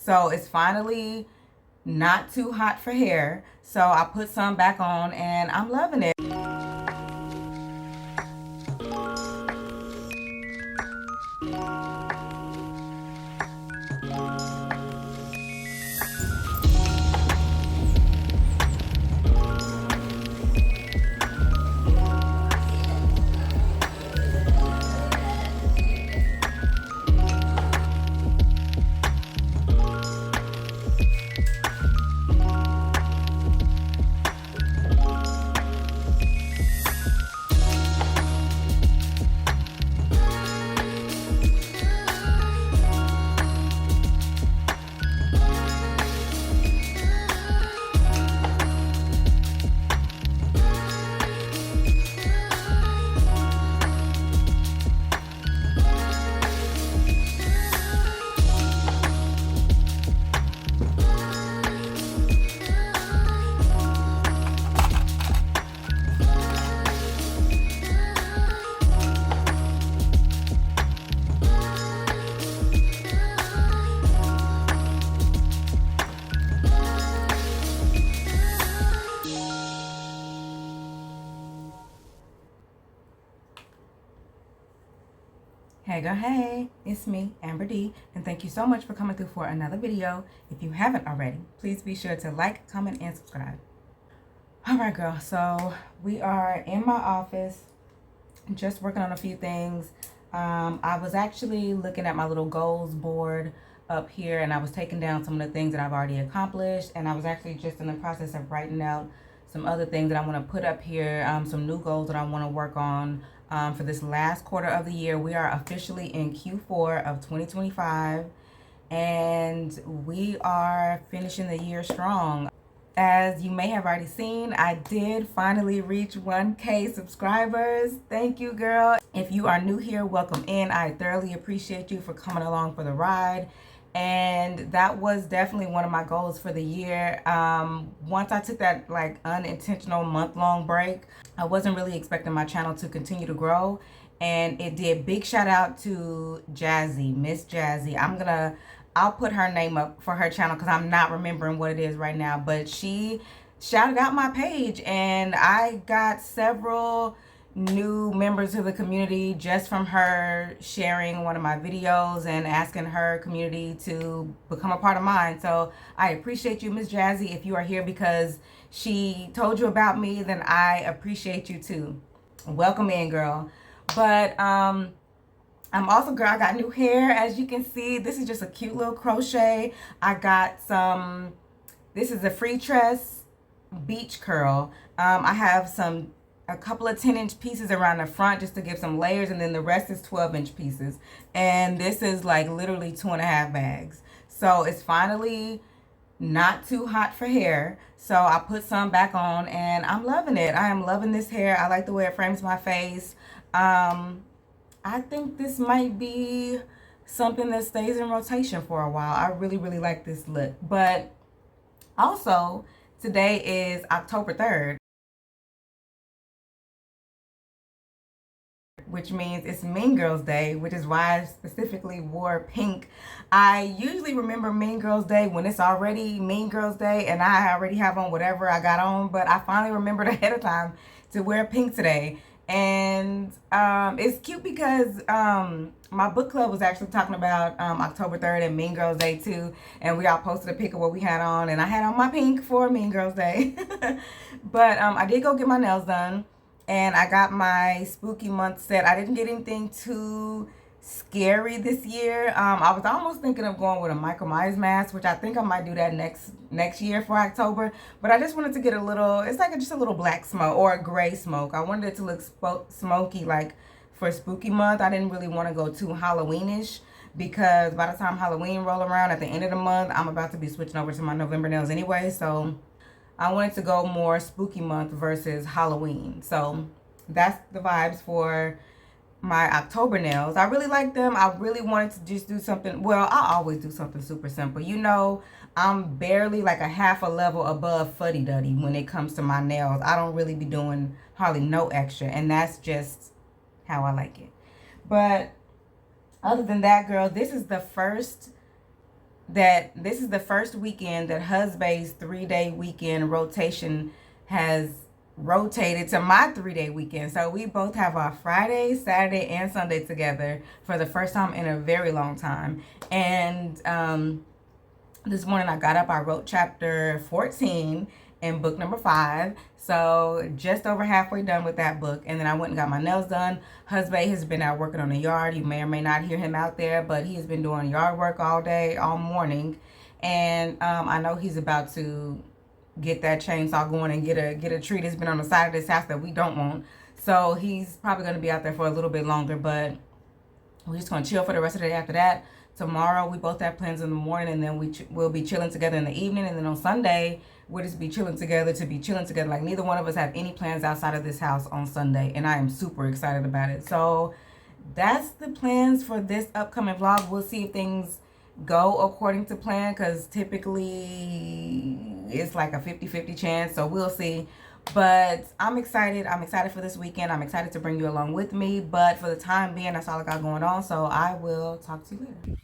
So it's finally not too hot for hair. So I put some back on and I'm loving it. Hey girl, hey, it's me, Amber D, and thank you so much for coming through for another video. If you haven't already, please be sure to like, comment, and subscribe. All right, girl, so we are in my office, just working on a few things. I was actually looking at my little goals board up here, and I was taking down some of the things that I've already accomplished, and I was actually just in the process of writing out some other things that I want to put up here, some new goals that I want to work on for this last quarter of the year. We are officially in Q4 of 2025, and we are finishing the year strong. As you may have already seen, I did finally reach 1K subscribers. Thank you, girl. If you are new here, welcome in. I thoroughly appreciate you for coming along for the ride. And that was definitely one of my goals for the year. Once I took that like unintentional month-long break, I wasn't really expecting my channel to continue to grow. And it did. Big shout out to Jazzy, Miss Jazzy. I'll put her name up for her channel because I'm not remembering what it is right now. But she shouted out my page and I got several new members of the community just from her sharing one of my videos and asking her community to become a part of mine. So I appreciate you, Miss Jazzy. If you are here because she told you about me, then I appreciate you too. Welcome in, girl. But I'm also, girl, I got new hair. As you can see, this is just a cute little crochet. I got some, this is a free tress beach curl. I have a couple of 10-inch pieces around the front just to give some layers, and then the rest is 12-inch pieces. And this is like literally 2.5 bags. So it's finally not too hot for hair. So I put some back on and I'm loving it. I am loving this hair. I like the way it frames my face. I think this might be something that stays in rotation for a while. I really, really like this look. But also, today is October 3rd, which means it's Mean Girls Day, which is why I specifically wore pink. I usually remember Mean Girls Day when it's already Mean Girls Day and I already have on whatever I got on, but I finally remembered ahead of time to wear pink today. And it's cute because my book club was actually talking about October 3rd and Mean Girls Day too, and we all posted a pic of what we had on, and I had on my pink for Mean Girls Day. But I did go get my nails done, and I got my spooky month set. I didn't get anything too scary this year. I was almost thinking of going with a Michael Myers mask, which I think I might do that next year for October. But I just wanted to get a little, it's like just a little black smoke or a gray smoke. I wanted it to look smoky like for spooky month. I didn't really want to go too Halloweenish because by the time Halloween roll around at the end of the month, I'm about to be switching over to my November nails anyway. So I wanted to go more spooky month versus Halloween. So that's the vibes for my October nails. I really like them. I really wanted to just do something, well, I always do something super simple. You know, I'm barely like a half a level above fuddy-duddy when it comes to my nails. I don't really be doing hardly no extra, and that's just how I like it. But other than that, girl, this is the first that this is the first weekend that Husband's 3-day weekend rotation has rotated to my 3-day weekend. So we both have our Friday, Saturday, and Sunday together for the first time in a very long time. And this morning I got up, I wrote chapter 14 in book number 5. So just over halfway done with that book. And then I went and got my nails done. Husband has been out working on the yard. You may or may not hear him out there, but he has been doing yard work all day, all morning. And I know he's about to get that chainsaw going and get a tree that's been on the side of this house that we don't want. So he's probably going to be out there for a little bit longer, but we're just going to chill for the rest of the day after that. Tomorrow, we both have plans in the morning, and then we'll be chilling together in the evening. And then on Sunday, we'll just be chilling together to be chilling together. Like, neither one of us have any plans outside of this house on Sunday, and I am super excited about it. So that's the plans for this upcoming vlog. We'll see if things go according to plan, because typically it's like a 50-50 chance. So we'll see. But I'm excited. I'm excited for this weekend. I'm excited to bring you along with me. But for the time being, that's all I got going on. So I will talk to you later.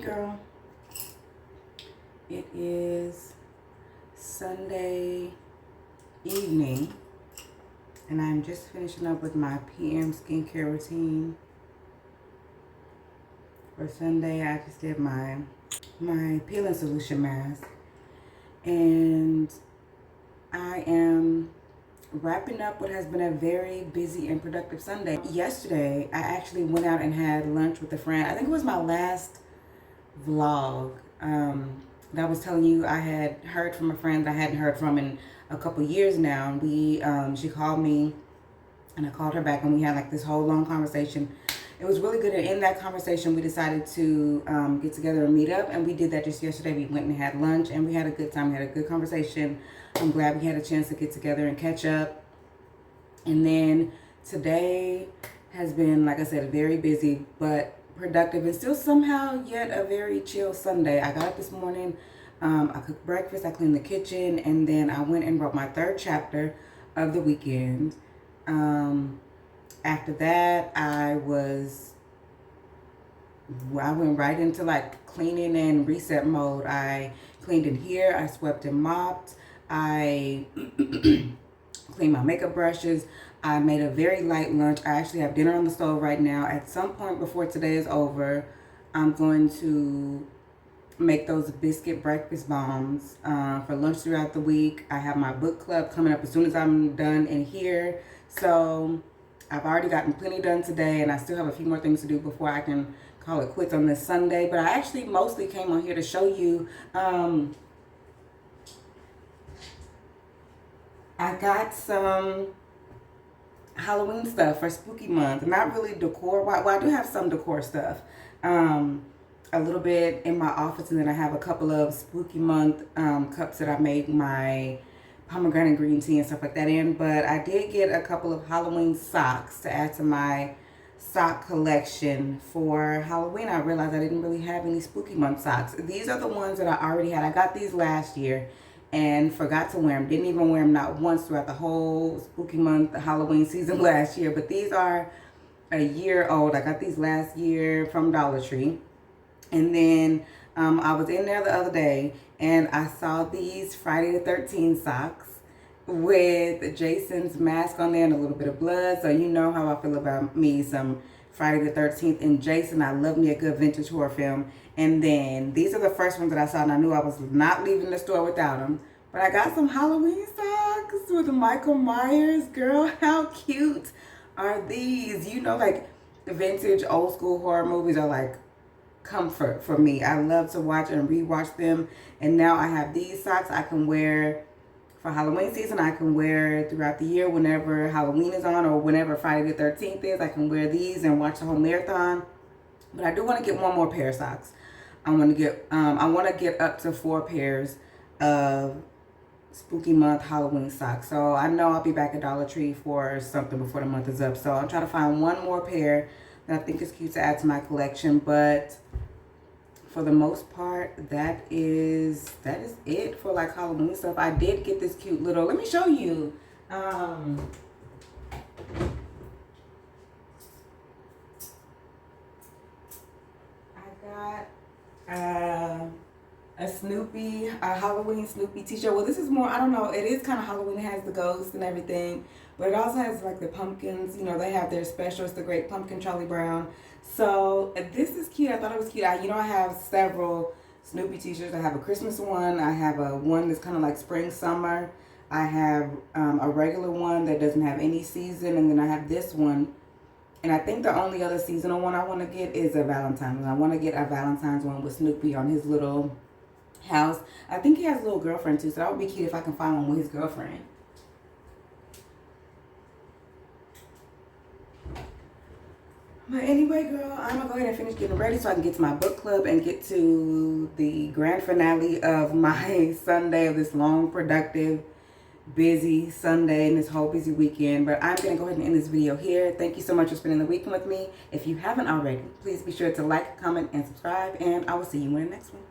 Girl, it is Sunday evening, and I'm just finishing up with my PM skincare routine. For Sunday, I just did my peeling solution mask. And I am wrapping up what has been a very busy and productive Sunday. Yesterday, I actually went out and had lunch with a friend. I think it was my last vlog that I was telling you I had heard from a friend that I hadn't heard from in a couple years now. And she called me and I called her back and we had like this whole long conversation. It was really good, and in that conversation we decided to get together and meet up, and we did that just yesterday. We went and had lunch and we had a good time. We had a good conversation. I'm glad we had a chance to get together and catch up. And then today has been, like I said, very busy but productive, and still somehow yet a very chill Sunday. I got up this morning, I cooked breakfast, I cleaned the kitchen, and then I went and wrote my 3rd chapter of the weekend. After that, I went right into like cleaning and reset mode. I cleaned in here, I swept and mopped, I cleaned my makeup brushes, I made a very light lunch. I actually have dinner on the stove right now. At some point before today is over, I'm going to make those biscuit breakfast bombs for lunch throughout the week. I have my book club coming up as soon as I'm done in here. So I've already gotten plenty done today, and I still have a few more things to do before I can call it quits on this Sunday. But I actually mostly came on here to show you, I got some Halloween stuff for spooky month. Not really decor. Well, I do have some decor stuff. A little bit in my office, and then I have a couple of spooky month cups that I made my pomegranate green tea and stuff like that in. But I did get a couple of Halloween socks to add to my sock collection for Halloween. I realized I didn't really have any spooky month socks. These are the ones that I already had. I got these last year and forgot to wear them. Didn't even wear them not once throughout the whole spooky month Halloween season last year. But these are a year old. I got these last year from Dollar Tree. And then I was in there the other day and I saw these Friday the 13th socks with Jason's mask on there and a little bit of blood. So you know how I feel about me some Friday the 13th and Jason. I love me a good vintage horror film. And then these are the first ones that I saw, and I knew I was not leaving the store without them. But I got some Halloween socks with Michael Myers. Girl, how cute are these? You know, like vintage old school horror movies are like comfort for me. I love to watch and rewatch them. And now I have these socks I can wear for Halloween season. I can wear throughout the year whenever Halloween is on or whenever Friday the 13th is. I can wear these and watch the whole marathon. But I do want to get one more pair of socks. I want to get up to 4 pairs of spooky month Halloween socks. So I know I'll be back at Dollar Tree for something before the month is up. So I'll try to find one more pair that I think is cute to add to my collection. But for the most part, that is it for like Halloween stuff. I did get this cute little, let me show you. I got a Snoopy, a Halloween Snoopy t-shirt. Well, this is more, I don't know, it is kind of Halloween. It has the ghosts and everything, but it also has like the pumpkins. You know, they have their specials, the Great Pumpkin, Charlie Brown. So this is cute. I thought it was cute. I have several Snoopy t-shirts. I have a Christmas one. I have a one that's kind of like spring, summer. I have a regular one that doesn't have any season, and then I have this one. And I think the only other seasonal one I want to get is a Valentine's. I want to get a Valentine's one with Snoopy on his little house. I think he has a little girlfriend too, so that would be cute if I can find one with his girlfriend. But anyway, girl, I'm going to go ahead and finish getting ready so I can get to my book club and get to the grand finale of my Sunday, of this long, productive, busy Sunday and this whole busy weekend. But I'm going to go ahead and end this video here. Thank you so much for spending the weekend with me. If you haven't already, please be sure to like, comment, and subscribe, and I will see you in the next one.